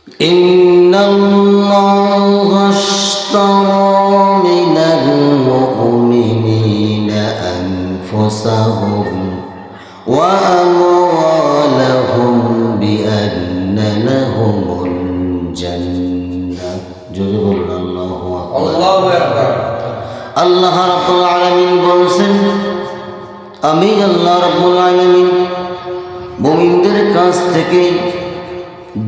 ইন্নাল্লাহা আশতারা মিনাল মুমিনিনা আনফুসাহুম ওয়া আমওয়ালাহুম বিআন্না লাহুমুল জান্নাহ। জোরে বলুন আল্লাহু আকবার। আল্লাহু আকবার। আল্লাহ রাব্বুল আলামিন বলেন, আমি আল্লাহ রাব্বুল আলামিন মুমিনদের কাছ থেকে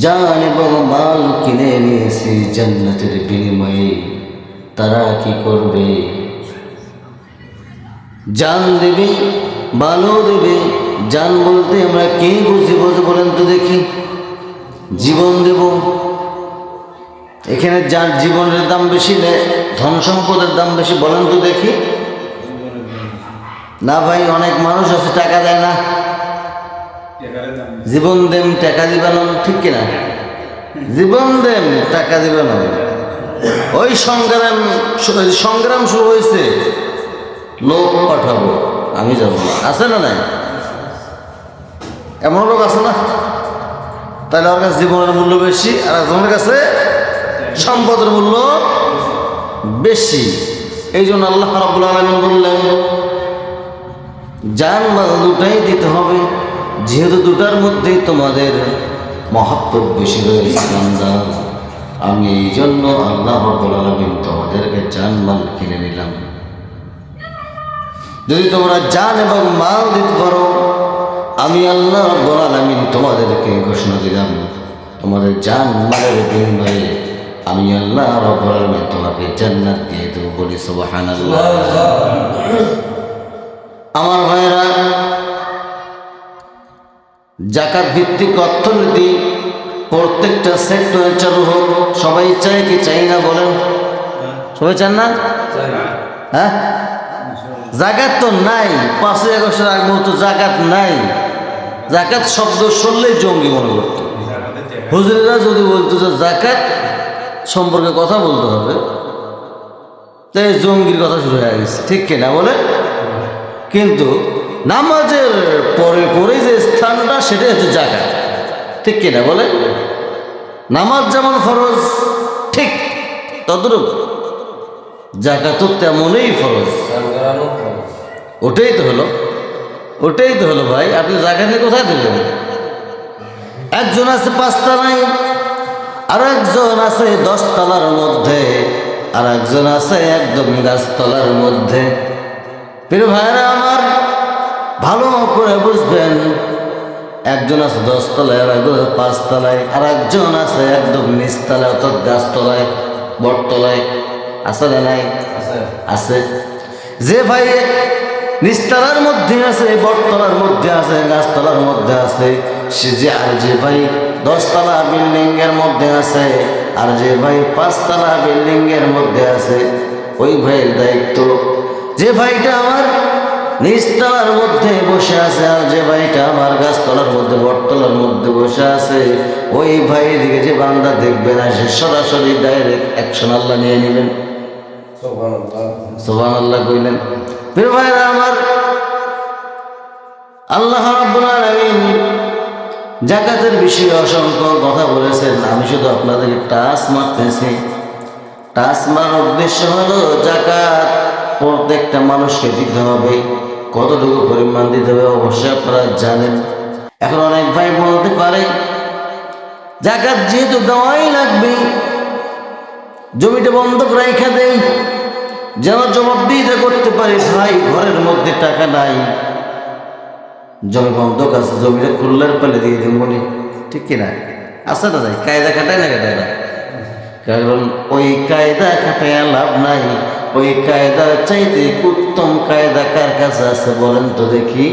জান এবং মাল কিনে নিয়েছি জান্নাতের বিনিময়ে। তারা কি করবে? জান দেবে, মালও দেবে। জান বলতে আমরা কে বুঝি বলেন তো দেখি? জীবন দেব। এখানে যার জীবনের দাম বেশি, ধন সম্পদের দাম বেশি বলেন তো দেখি? না ভাই, অনেক মানুষ আছে টাকা দেয় না। জীবন দেন টাকা দিবেন, ঠিক কিনা? জীবন দেন টাকা দিবেন। ওই সংগ্রাম শুরু হয়েছে, লোক পাঠাবো, আমি যাব না। আছে না নাই? এমন লোক আছে না? তাহলে ওর কাছে জীবনের মূল্য বেশি, আর একজনের কাছে সম্পদের মূল্য বেশি। এই জন্য আল্লাহ রাব্বুল আলামিন বললেন, জান মাল দুটাই দিতে হবে, যেহেতু দুটার মধ্যেই তোমাদের মহব্বত বেশি রয়েছে বান্দা। আমি এই জন্য আল্লাহ রাব্বুল আলামিন তোমাদেরকে জান মাল কিনে নিলাম। যদি তোমরা জান এবং মাল দিতে পারো, আমি আল্লাহ রাব্বুল আলামিন তোমাদেরকে ঘোষণা দিলাম, তোমাদের জান মালের বিনিময়ে আমি আল্লাহ রাব্বুল আলামিন তোমাকে জান্নাত দিয়ে দেবো। বলি সুবহানাল্লাহ। আমার ভাইরা, জাকাত ভিত্তিক অর্থনীতি প্রত্যেকটা সেক্টরে চালু হোক। সবাই চায় কি চাই না বলেন? সবাই চান না? হ্যাঁ, জাকাত তো নাই। 5ই আগস্টের আগ মুহূর্ত জাকাত নাই। জাকাত শব্দ শুনলেই জঙ্গি মনে করত। হুজুরেরা যদি বলতো যে জাকাত সম্পর্কে কথা বলতে হবে, তাই জঙ্গির কথা শুরু হয়ে গেছে, ঠিক কিনা বলে? কিন্তু নামাজের পরে পরে যে স্থানটা, সেটাই হচ্ছে জাকাত, ঠিক কিনা বলে? নামাজ যেমন ফরজ, ঠিক তদ্রূপ জাকাতও তেমনই ফরজ। ওটাই তো হলো ভাই। আপনি জাকাত কোথায় দিলেন? একজন আছে 5 তলায়, আর একজন আছে 10 তলার মধ্যে, আর একজন আছে একদম গাছতলার মধ্যে। প্রিয় ভাইরা আমার, ভালো করে বুঝবেন, একজন আছে 10 তলায়, আর একজন 5 তলায়, আর একজন আছে একদম নিচতলায়, অর্থাৎ গাছতলায়, বটতলায়। আছে না নাই? আছে। যে ভাই নিচতলার মধ্যে আছে, বটতলার মধ্যে আছে, গাছতলার মধ্যে আছে, আর যে ভাই 10 তলা বিল্ডিং এর মধ্যে আছে, আর যে ভাই 5 তলা বিল্ডিং এর মধ্যে আছে, ওই ভাইয়ের দায়িত্ব, যে ভাইটা আমার নিচতলার মধ্যে বসে আছে, আর যে ভাইটা আমার গাছতলার মধ্যে, বটতলার মধ্যে বসে আছে, ওই ভাই দিকে যে বান্দা দেখবে না, সে সরাসরি ডাইরেক্ট অ্যাকশন আল্লাহ নিয়ে নেবেন। সুবহানাল্লাহ কইলেন। প্রিয় ভাইরা আমার, আল্লাহ রাব্বুল আলামিন জাকাতের বিষয়ে অসংখ্য কথা বলেছেন। আমি শুধু আপনাদের টাচ মারতেছি। টাচ মারার উদ্দেশ্য হলো, জাকাত প্রত্যেকটা মানুষকে দিতে হবে। কতটুকু পরিমাণ দিতে হবে অবশ্যই আপনারা জানেন। এখন অনেক ভাই বলতে পারে, জাকাত যেহেতু দেওয়াই লাগবে, জমিটা বন্ধক রাইখা দেই, যেন জবাবদিহিতা করতে পারে। ভাই, ঘরের মধ্যে টাকা নাই, জমি বন্ধক আছে, জমিটা খুললার পালে দিয়ে দিন বলে, ঠিক কিনা? আছে না? যাই কায়দা খাটায় না, কাটায় না? কারণ ওই কায়দা খাটায় লাভ নাই। ওই কায়দার চাইতে উত্তম কায়দা কার কাছে আছে বলেন তো দেখি?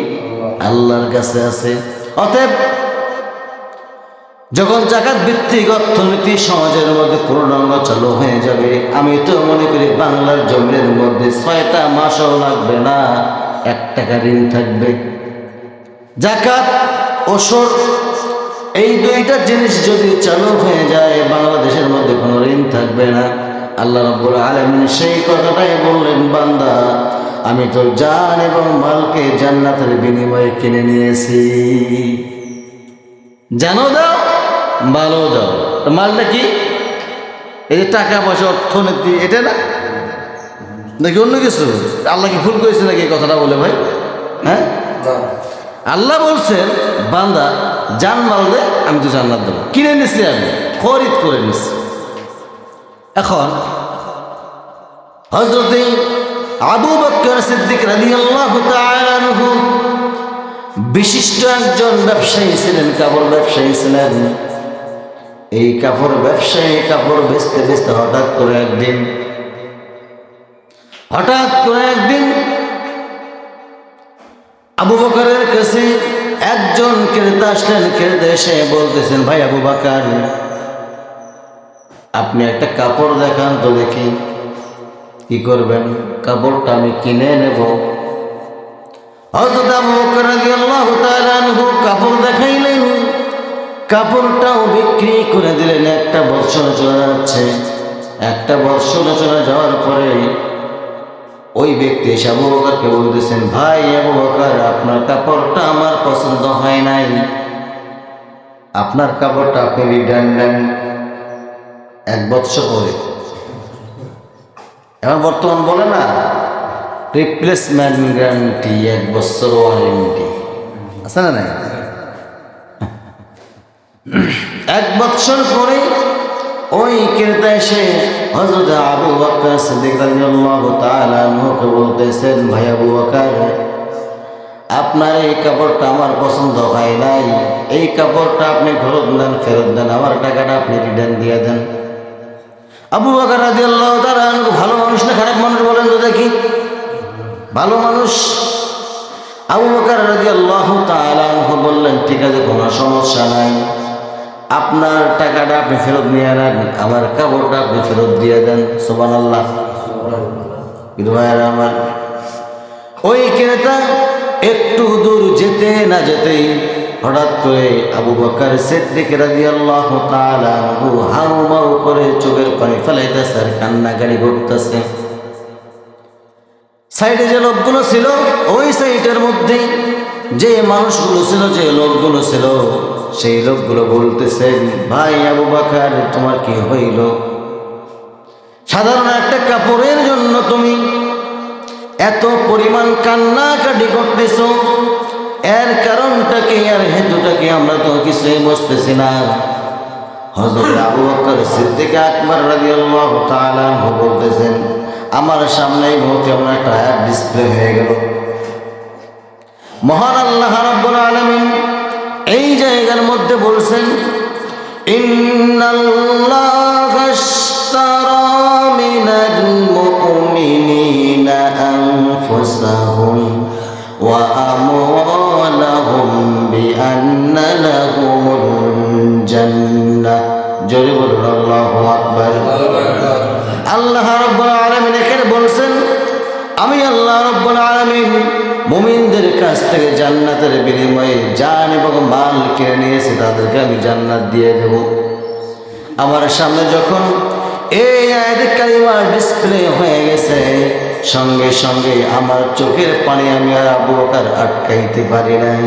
আল্লাহর কাছে আছে। অতএব যখন জাকাত ভিত্তিক অর্থনীতি সমাজের মধ্যে পূর্ণাঙ্গ চালু হয়ে যাবে, আমি তো মনে করি বাংলার জমিনের মধ্যে 6টা মাসও লাগবে না, 1 টাকা ঋণ থাকবে। জাকাত, ওসর, এই 2টা জিনিস যদি চালু হয়ে যায়, বাংলাদেশের মধ্যে কোনো ঋণ থাকবে না। আল্লাহ রাব্বুল আলামিন সেই কথাটাই বললেন, বান্দা, আমি তো জান এবং মালকে জান্নাতের বিনিময়ে কিনে নিয়েছি। জানো দাও, ভালো দাও। মালটা কি? এই যে টাকা পয়সা অর্থনীতি, এটা না নাকি অন্য কিছু? আল্লাহ কি ভুল করেছে নাকি এই কথাটা বলে ভাই? হ্যাঁ, আল্লাহ বলছেন বান্দা জান মাল দে, আমি তো জান্নাত দেবো। কিনে নিছি, আমি খরিদ করে নিছি। এখন হযরত আবু বকর সিদ্দিক রাদিয়াল্লাহু তাআলা আনহু বিশিষ্ট একজন ব্যবসায়ী ছিলেন, কাপড় ব্যবসায়ী ছিলেন। এই কাপড় ব্যবসায়ী কাপড় বেচতে বেচতে হঠাৎ করে একদিন আবু বকরের কাছে একজন ক্রেতা আসলেন। ক্রেতা এসে বলতেছেন, ভাই আবু বকর, আপনি একটা কাপড় দেখান তো দেখি। কি করবেন? কাপড়টা আমি কিনে নেব। হযরত আবু বকর রাদিয়াল্লাহু তাআলা আনহু কাপড় দেখাইলেন, কাপড়টাও বিক্রি করে দিলেন। একটা বছর চলে যাচ্ছে। একটা বছর চলে যাওয়ার পরে ওই ব্যক্তি এসে আবু বকরকে বলতেছেন, ভাই আবু বকর, আপনার কাপড়টা আমার পছন্দ হয় নাই, আপনার কাপড়টা আপনি রিটার্ন নেন। এক বছর পরে, এখন বর্তমান বলে না রিপ্লেসমেন্ট গ্যারান্টি, এক বছর ওয়ারেন্টি আছে না? নাই, এক বছর পরে ওই ক্রেতা এসে হযরত আবু বকর সিদ্দিক রাদিয়াল্লাহু তাআলা আনহুকে বলতেছেন, ভাই আবু বকর, আপনার এই কাপড়টা আমার পছন্দ হয় নাই, এই কাপড়টা আপনি ফেরত দেন, আমার টাকাটা আপনি রিটার্ন দিয়ে দেন। আবু বকর রাদিয়াল্লাহু তাআলা আনহু ভালো মানুষ না খারাপ মানুষ বলেন তো দেখি? ভালো মানুষ। আবু বকর রাদিয়াল্লাহু তাআলা আনহু বললেন, ঠিক আছে, কোনো সমস্যা নাই, আপনার টাকাটা আপনি ফেরত নিয়ে নেন, আমার কাপড়টা আপনি ফেরত দিয়ে দেন। সুবহানাল্লাহ। আমার ওই ক্রেতা একটু দূর যেতে না যেতেই হঠাৎ করে আবু বকর সিদ্দিক রাদিয়াল্লাহু তাআলা আনহু হাউমাউ করে চোখের পানি ফেলাইতেছে আর কান্নাকাটি করতেছে। সাইডে যে লোকগুলো ছিল, ওই সাইডের মধ্যে যে মানুষগুলো ছিল, যে লোকগুলো ছিল, সেই লোকগুলো বলতেছেন, ভাই আবু বকর, তোমার কি হইল? সাধারণ একটা কাপড়ের জন্য তুমি এত পরিমাণ কান্নাকাটি করতেছ, এর কারণটা কি, আর হেতুটা কি? আমরা তো কিছুই বুঝতেছি না। হযরত আবু বকর সিদ্দিক আকবর রাদিয়াল্লাহু তাআলা আনহু বলতেছেন, আমার সামনেই মুহূর্তে এমন একটা আয়াত ডিসপ্লে হয়ে গেল। মহান আল্লাহ রাব্বুল আলামিন এই জায়গার মধ্যে বলছেন, ইন্নাল্লাহা আশতারা মিনাল মুমিনিনা আনফুসাহুম ওয়া আমওয়ালাহুম বিআন্না লাহুমুল জান্নাহ। জোরে বলুন আল্লাহু আকবার। আল্লাহ রাব্বুল আলামিন এখানে বলছেন, আমি আল্লাহ রাব্বুল আলামিন মুমিনদের কাছ থেকে জান্নাতের বিনিময়ে জান এবং মাল কিনে নিয়েছে, তাদেরকে আমি জান্নাত দিয়ে দেব। আমার সামনে যখন এই আয়াতে কারিমা ডিসপ্লে হয়ে গেছে, সঙ্গে সঙ্গে আমার চোখের পানি আমি আর আবু বকর আটকাইতে পারি নাই।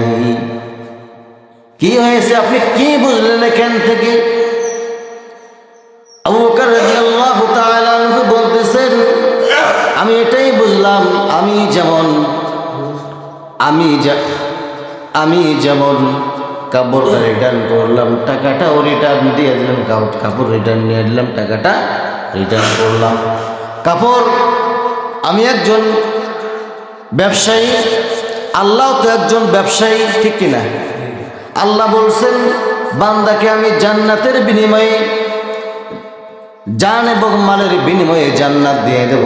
কি হয়েছে, আপনি কি বুঝলেন এখান থেকে? আবু বকর রাদিয়াল্লাহু তাআলা আনহু বলতেছেন, আমি এটাই বুঝলাম, আমি যেমন কাপড়টা রিটার্ন করলাম, টাকাটাও রিটার্ন দিয়ে দিলাম, কাপড় রিটার্ন নিয়ে দিলাম, টাকাটা রিটার্ন করলাম। কাপড়, আমি একজন ব্যবসায়ী, আল্লাহ তো একজন ব্যবসায়ী, ঠিক কিনা? আল্লাহ বলছেন বান্দাকে আমি জান্নাতের বিনিময়ে, জান এবং মালের বিনিময়ে জান্নাত দিয়ে দেব।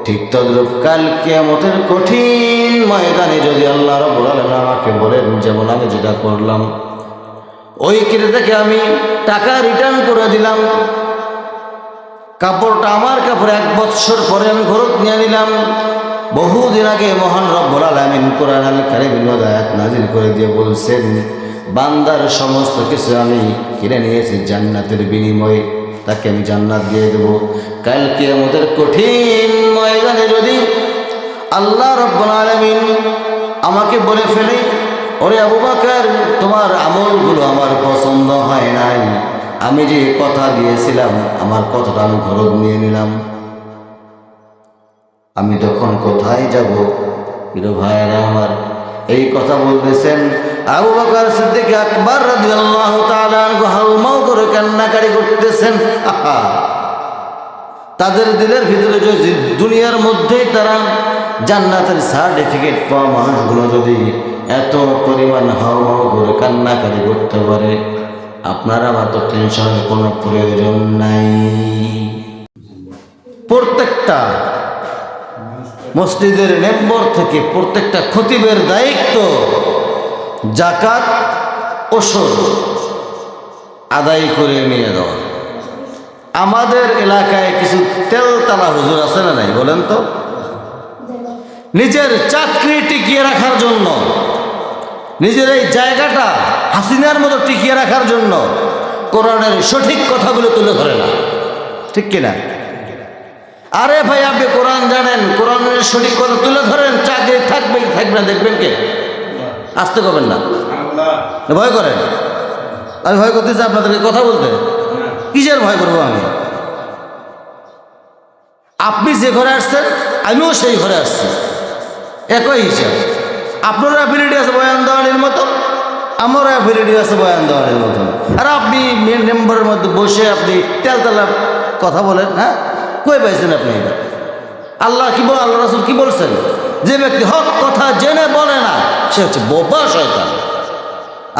ঠিক তদ্রূপ কাল কিয়ামতের কঠিন ময়দানে যদি আল্লাহ রাব্বুল আলামিন আমাকে বলেন, যেমন আমি যেটা করলাম, ওই ক্রেতাকে আমি টাকা রিটার্ন করে দিলাম, কাপড়টা আমার কাপড়, এক বছর পরে আমি ফেরত নিয়ে নিলাম। বহুদিন আগে মহান রব্বুল আলামিন কোরআন আল কারীমের মধ্যে আয়াত নাযিল করে দিয়ে বলছেন, বান্দার সমস্ত কিছু আমি কিনে নিয়েছি জান্নাতের বিনিময়ে, তাকে আমি জান্নাত দিয়ে দেব। কাল কিয়ামতের কঠিন ময়দানে যদি আল্লাহ রাব্বুল আলামিন আমাকে বলে ফেলে, ওরে আবু বকর, তোমার আমলগুলো আমার পছন্দ হয় নাই, আমি যে কথা দিয়েছিলাম আমার কথাটা আমি ঘরত নিয়ে নিলাম, আমি তখন কোথায় যাব? প্রিয় ভাইরা আমার, এই কথা বলতেছেন আবু বকর সিদ্দিক আকবর রাদিয়াল্লাহু তাআলা আনহু হাউমাউ করে কান্নাকারি করতেছেন। তাদের দিলের ভিতরে যদি দুনিয়ার মধ্যেই তারা জান্নাতের সার্টিফিকেট পাওয়া মানুষগুলো যদি এত পরিমাণ হাউমাউ করে কান্নাকারি করতে পারে, আপনারা আমার তো টেনশনের কোনো প্রয়োজন নাই। প্রত্যেকটা মসজিদের মেম্বার থেকে প্রত্যেকটা খতিবের দায়িত্ব যাকাত ওসর আদায় করে নিয়ে যাওয়া। আমাদের এলাকায় কিছু তেলতালা হুজুর আছে না নাই বলেন তো? নিজের চাকরি টিকিয়ে রাখার জন্য, নিজের এই জায়গাটা হাসিনার মতো টিকিয়ে রাখার জন্য কোরআনের সঠিক কথাগুলো তুলে ধরে না, ঠিক কিনা? আরে ভাই, আপনি কোরআন জানেন, কোরআনের সঠিক কথা তুলে ধরেন, চাকরি থাকবে কি থাকবে না দেখবেন কে? আসতে করবেন না, ভয় করেন? আমি ভয় করতেছি আপনাদেরকে কথা বলতে? কিসের ভয় করবো আমি? আপনি যে ঘরে আসছেন আমিও সেই ঘরে আসছি, একই হিসাব। আপনারও অ্যাবিলিটি আছে বয়ান দেওয়ানির মতো, আমারও অ্যাবিলিটি আছে বয়ান দেওয়ানির মতো। আর আপনি মেন মেম্বারের মধ্যে বসে আপনি তেলতেলা কথা বলেন, হ্যাঁ? কই পাইছেন আপনি? আল্লাহ কি বল, আল্লাহ রাসূল কি বলছেন? যে ব্যক্তি হক কথা জেনে বলে না সে হচ্ছে বোবা শয়তান।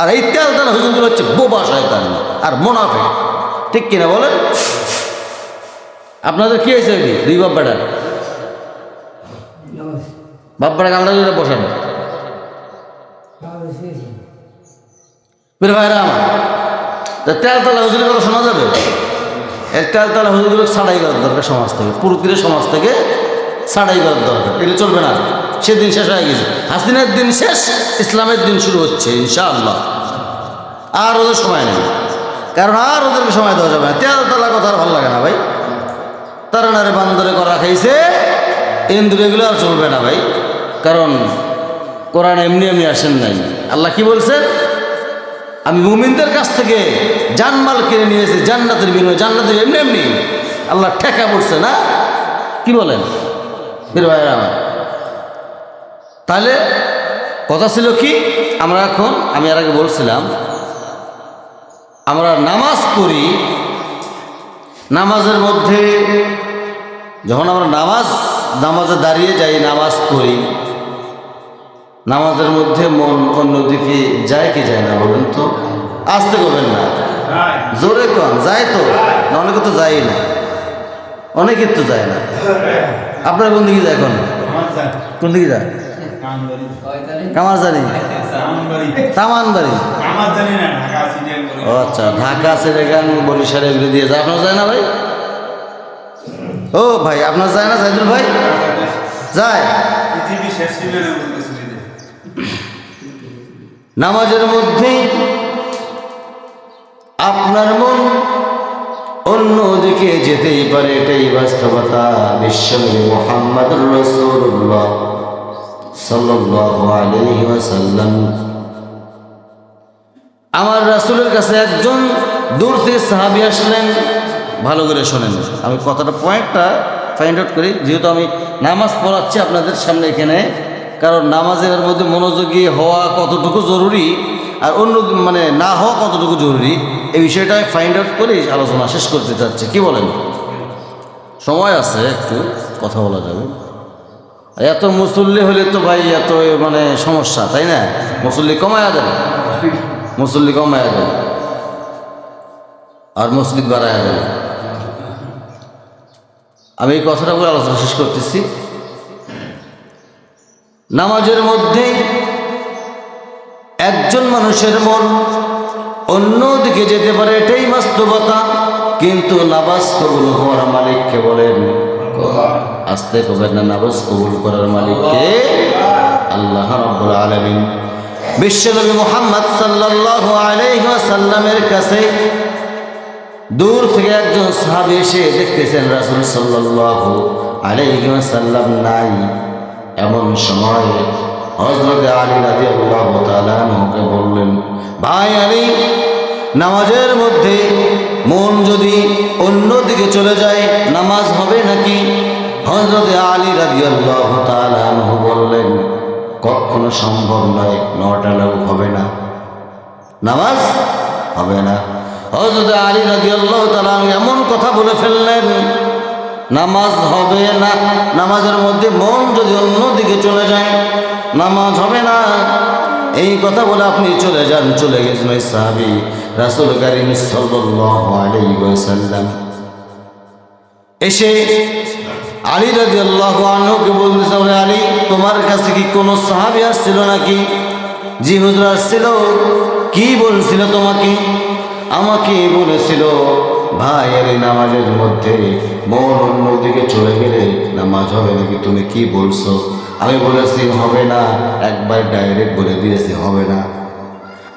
আর এই তেলতেলা হুজুরগুলো হচ্ছে বোবা শয়তান আর মুনাফিক, ঠিক কিনা বলেন? আপনাদের কি হয়েছে? দুই বাপ্পাটা গামলা ধরে বসানো ভাইরা আমার, তেলতলা হুজুরের কথা শোনা যাবে? এই তেলতলা হুজুরগুলো ছাড়াই করার দরকার সমাজ থেকে, পুরোপুরি সমাজ থেকে ছাড়াই করার দরকার। এটা চলবে না, সেদিন শেষ হয়ে গেছে। হাসিনার দিন শেষ, ইসলামের দিন শুরু হচ্ছে ইনশাআল্লাহ। আর ওদের সময় নেই, কারণ আর ওদেরকে সময় দেওয়া যাবে না। তেলতলা কথা আর ভালো লাগে না ভাই। তারা নারে বান্দরে করা খাইছে, ইন্দ্র এগুলো আর চলবে না ভাই। কারণ কোরআন এমনি এমনি আসেন নাই। আল্লাহ কি বলছেন? আমি মুমিনদের কাছ থেকে জানমাল কিনে নিয়েছি জান্নাতের বিনিময়ে, জান্নাতের এমনি এমনি আল্লাহ ঠেকা পড়ছে না? কি বলেন বীর ভাইরা আমার? তাহলে কথা ছিল কি, আমরা এখন, আমি আর আগে বলছিলাম, আমরা নামাজ পড়ি, নামাজের মধ্যে যখন আমরা নামাজে দাঁড়িয়ে যাই, নামাজ পড়ি, নামাজের মধ্যে মন অন্যদিকে যায় কি যায় না বলেন তো? আসতে করবেন না, জোরে কন যায় তো? না, অনেকে তো যায় না, অনেকের তো যায় না। আপনার কোন দিকে যায়? কোন দিকে যায়? কামারজানি, তামানবাড়ি। ও আচ্ছা, ঢাকা সিলেগান বরিশাল এগুলো দিয়ে যায়। আপনার যায় না ভাই? ও ভাই, আপনার যায় না জাহিদুল ভাই? যায়। নামাজের মধ্যেই আপনার মন অন্যদিকে যেতেই পারে, এটাই বাস্তবতা। বিশ্বনবী মুহাম্মদুর রাসূলুল্লাহ সাল্লাল্লাহু আলাইহি ওয়াসাল্লাম, আমার রাসূলের কাছে একজন দূর থেকে সাহাবী আসলেন। ভালো করে শোনেন, আমি কথাটা পয়েন্টটা ফাইন্ড আউট করি, যেহেতু আমি নামাজ পড়াচ্ছি আপনাদের সামনে এখানে। কারণ নামাজের মধ্যে মনোযোগী হওয়া কতটুকু জরুরি আর অন্য মানে না হওয়া কতটুকু জরুরি, এই বিষয়টা ফাইন্ড আউট করে আলোচনা শেষ করতে চাচ্ছি। কি বলেন? সময় আছে, একটু কথা বলা যাবে। এত মুসল্লি হলে তো ভাই এত মানে সমস্যা, তাই না? মুসল্লি কমায়া দেন, মুসল্লি কমায়া দেন আর মসজিদ বাড়ায়া দেন। আমি এই কথাটা বলে আলোচনা শেষ করতেছি। নামাজের মধ্যে একজন মানুষের মন অন্যদিকে যেতে পারে, এটাই বাস্তবতা। কিন্তু নামাজ কবুল হওয়ার মালিককে বলেন, আসতে কবেন না, নামাজ কবুল করার মালিককে আল্লাহ রাব্বুল আলামিন। বিশ্বনবী মুহাম্মদ সাল্লাল্লাহু আলাইহি ওয়াসাল্লামের কাছে দূর থেকে একজন সাহাবী এসে দেখতেছেন রাসূল সাল্লাল্লাহু আলাইহি ওয়াসাল্লাম নাই। এমন সময় হযরত আলী রাদিয়াল্লাহু তাআলা আনহুকে বললেন, ভাই আলী, নামাজের মধ্যে মন যদি অন্যদিকে চলে যায় নামাজ হবে নাকি? হযরত আলী রাদিয়াল্লাহু তাআলা আনহু বললেন, কখনো সম্ভব নয়, 9টা লোক হবে না, নামাজ হবে না। হযরত আলী রাদিয়াল্লাহু তাআলা এমন কথা বলে ফেললেন, নামাজ হবে না, নামাজের মধ্যে মন যদি অন্যদিকে চলে যায় নামাজ হবে না। এই কথা বলে আপনি চলে যান। চলে গেছেন ওই সাহাবী রাসূল কারীম সাল্লাল্লাহু আলাইহি ওয়াসাল্লাম। এসে আলী রাদিয়াল্লাহু আনহুকে বলতেছে, ওরে আলী, তোমার কাছে কি কোনো সাহাবী আসছিল নাকি? জি হুজুর, আসছিল। কি বলছিল তোমাকে? আমাকে বলেছিল, ভাই আলী, নামাজের মধ্যে মন অন্যদিকে চলে গেলে নামাজ হবে নাকি? তুমি কি বলছো? আমি বলেছি হবে না, একবার ডাইরেক্ট বলে দিয়েছি হবে না।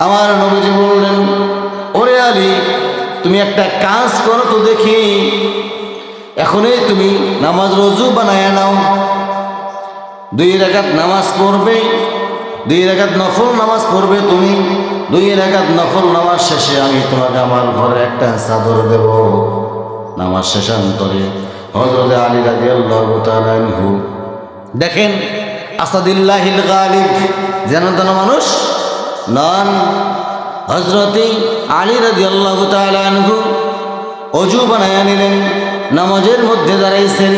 আমার নবীজি বললেন, ওরে আলী, তুমি একটা কাজ করো তো দেখি, এখনই তুমি নামাজ রজু বানায় নাও, 2 রাকাত নামাজ পড়বে, 2 রাকাত নফল নামাজ পড়বে তুমি। 2 রাকাত নফল নামাজ শেষে আমি তোমাকে আমার ঘরে একটা চাদর দেব। নামাজ শেষান্তরে হযরত আলী রাদিয়াল্লাহু তাআলা আনহু, দেখেন আসাদুল্লাহিল গালিব, যেন তেন মানুষ নন। হযরত আলী রাদিয়াল্লাহু তাআলা আনহু অজু বানায়া নিলেন, নামাজের মধ্যে দাঁড়াইছেন।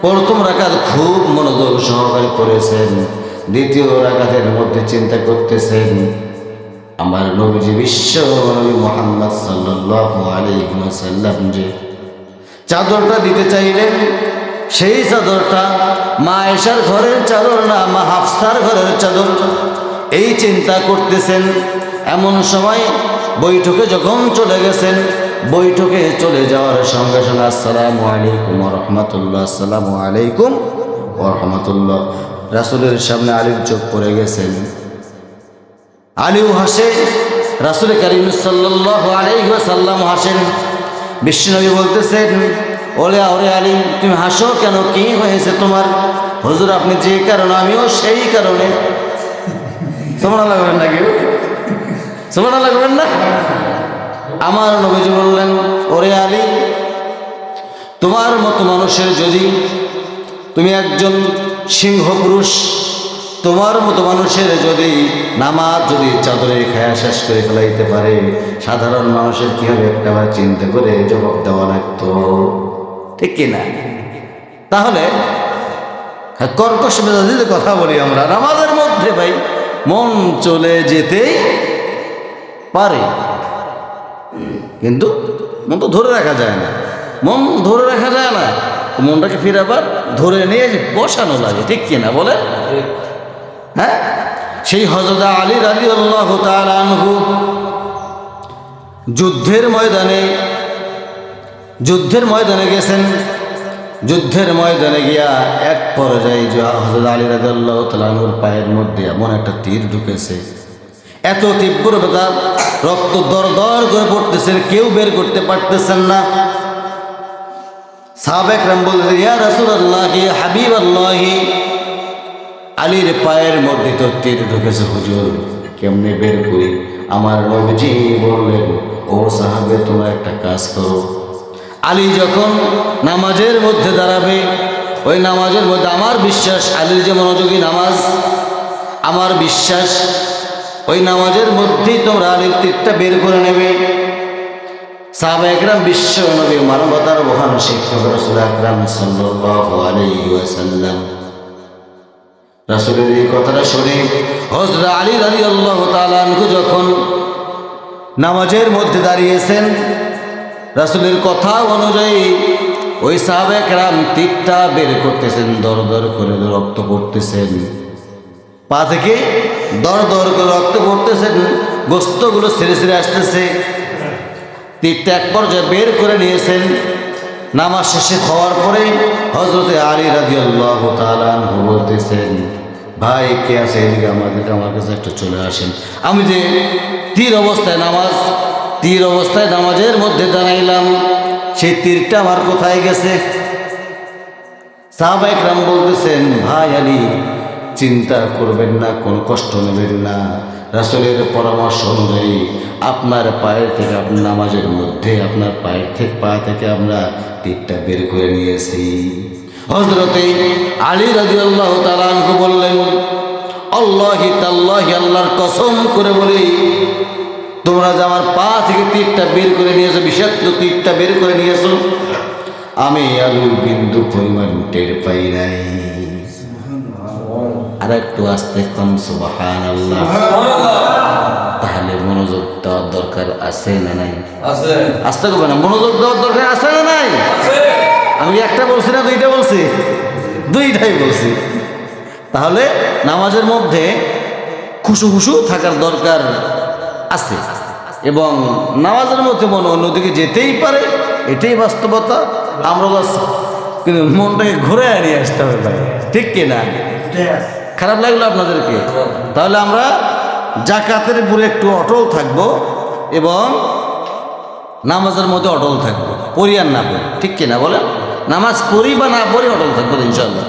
প্রথম রাকাত খুব মনোযোগ সহকারে করেছেন, দ্বিতীয় রাকাতের মধ্যে চিন্তা করতেছেন, আমার নবীজি বিশ্ব নবী মুহাম্মদ সাল্লাল্লাহু আলাইহি ওয়াসাল্লাম যে চাদরটা দিতে চাইলেন, সেই চাদরটা মা আয়েশার ঘরের চাদর না, মা হাফসার ঘরের চাদর, এই চিন্তা করতেছেন। এমন সময় বৈঠকে যখন চলে গেছেন, বৈঠকে চলে যাওয়ার সঙ্গে সঙ্গে আসসালামু আলাইকুম ওয়া রাহমাতুল্লাহ, আসসালামু আলাইকুম ওয়া রাহমাতুল্লাহ, রাসূলের সামনে আলীর চোখ পড়ে গেছেন। আলীও হাসে, রাসূল কারীম সাল্লাল্লাহু আলাইহি ওয়াসাল্লাম হাসেন। বিশ্বনবী বলতেছেন, ওরে আলী, তুমি হাসো কেন? কি হয়েছে তোমার? হুজুর, আপনি যে কারণে আমিও সেই কারণে। সুবহানাল্লাহ বলেন না? কেউ সুবহানাল্লাহ বলেন না? আমার নবীজি বললেন, ওরে আলী, তোমার মতো মানুষের যদি, তুমি একজন সিংহ পুরুষ, তোমার মতো মানুষের যদি নামাজ যদি চাদরে খায়া শেষ করে ফেলাইতে পারে, সাধারণ মানুষের কি হবে একটা বার চিন্তা করে জবাব দেওয়া লাগতো, ঠিক কিনা? তাহলে কর্কশ মেজাজে কথা বলি আমরা, নামাজের মধ্যে ভাই মন চলে যেতেই পারে, কিন্তু মন তো ধরে রাখা যায় না। মন ধরে রাখা যায় না, মনটাকে ফিরে আবার ধরে নিয়ে বসানো লাগে, ঠিক কিনা বলে? হ্যাঁ, সেই হযরত আলী রাদিয়াল্লাহু তাআলা আনহু যুদ্ধের ময়দানে গেছেন। যুদ্ধের ময়দানে গিয়া এক পর্যায়ে হযরত আলী রাদিয়াল্লাহু তাআলা আনহুর পায়ের মধ্যে এমন একটা তীর ঢুকেছে, এত তীব্র ব্যথা, রক্ত দরদর করে পড়তেছেন, কেউ বের করতে পারতেছেন না। সাহাবায়ে কেরাম বললেন, ইয়া রাসূলুল্লাহ, ইয়া হাবিবাল্লাহ, আলীর পায়ের মধ্যে তো তীর ঢুকেছে হুজুর, কেমনে বের করি? আমার নবীজি বললেন, ও সাহাবে, তোমরা একটা কাজ করো, আলী যখন নামাজের মধ্যে দাঁড়াবে, ওই নামাজের মধ্যে আমার বিশ্বাস, আলীর যে মনোযোগী নামাজ, আমার বিশ্বাস ওই নামাজের মধ্যেই তোমরা আলীর তীরটা বের করে নেবে। সাহাবায়ে কেরাম, বিশ্ব নবী, মানবতার মহান শিক্ষক রাসূল আকরাম সাল্লাল্লাহু আলাইহি ওয়াসাল্লাম, রাসূলের এই কথাটা শুনে হযরত আলী রাদিয়াল্লাহু তাআলা আনহু যখন নামাজের মধ্যে দাঁড়িয়েছেন, রাসূলের কথা অনুযায়ী ওই সাহাবায়ে কেরাম তীরটা বের করতেছেন, দর দর করে রক্ত পড়তেছেন, পা থেকে দর দর করে রক্ত পড়তেছেন, গোস্তগুলো ছিঁড়ে ছিঁড়ে আসতেছে। তীরটা এক পর্যায়ে বের করে নিয়েছেন। নামাজ শেষে হওয়ার পরে হযরত আলী রাদিয়াল্লাহু তাআলা আনহু বলতেছেন, ভাই কে আছে এদিকে, আমার কাছে একটু চলে আসেন। আমি যে তীর অবস্থায় নামাজের মধ্যে দাঁড়াইলাম, সেই তীরটা আমার কোথায় গেছে? সাহাবায়ে কেরাম বলতেছেন, ভাই আলী, চিন্তা করবেন না, কোনো কষ্ট নেবেন না। রাসূলের পরামর্শ অনুযায়ী আপনার পায়ের থেকে, আপনার নামাজের মধ্যে আপনার পায়ের থেকে পা থেকে আমরা তীরটা বের করে নিয়েছি। হযরতে আলী রাদিয়াল্লাহু তাআলা আনহু বললেন, আল্লাহি তাল্লাহি, আল্লাহর কসম করে বলি, তোমরা যে আমার পা থেকে তীরটা বের করে নিয়েছো, বিষাক্ত তীরটা বের করে নিয়েছো, আমি আলুর বিন্দু পরিমাণ টের পাই নাই। আর একটু আস্তে কম, সুবহানাল্লাহ। তাহলে মনোযোগ দেওয়ার দরকার আছে না নাই? আস্তে করবে না, মনোযোগ দেওয়ার দরকার আছে না নাই? আমি একটা বলছি না দুইটা বলছি? দুইটাই বলছি। তাহলে নামাজের মধ্যে খুশু খুশু থাকার দরকার আছে, এবং নামাজের মধ্যে মনে অন্যদিকে যেতেই পারে, এটাই বাস্তবতা। আমরা কিন্তু মনটাকে ঘুরে নিয়ে আসতে হবে ভাই, ঠিক কিনা? খারাপ লাগলো আপনাদেরকে? তাহলে আমরা জাকাতের উপরে একটু অটল থাকব এবং নামাজের মধ্যে অটল থাকবো, পড়ি আর না পড়ি, ঠিক কিনা বলেন? নামাজ পড়ি বা না পড়ি অটল থাকবো ইনশাআল্লাহ।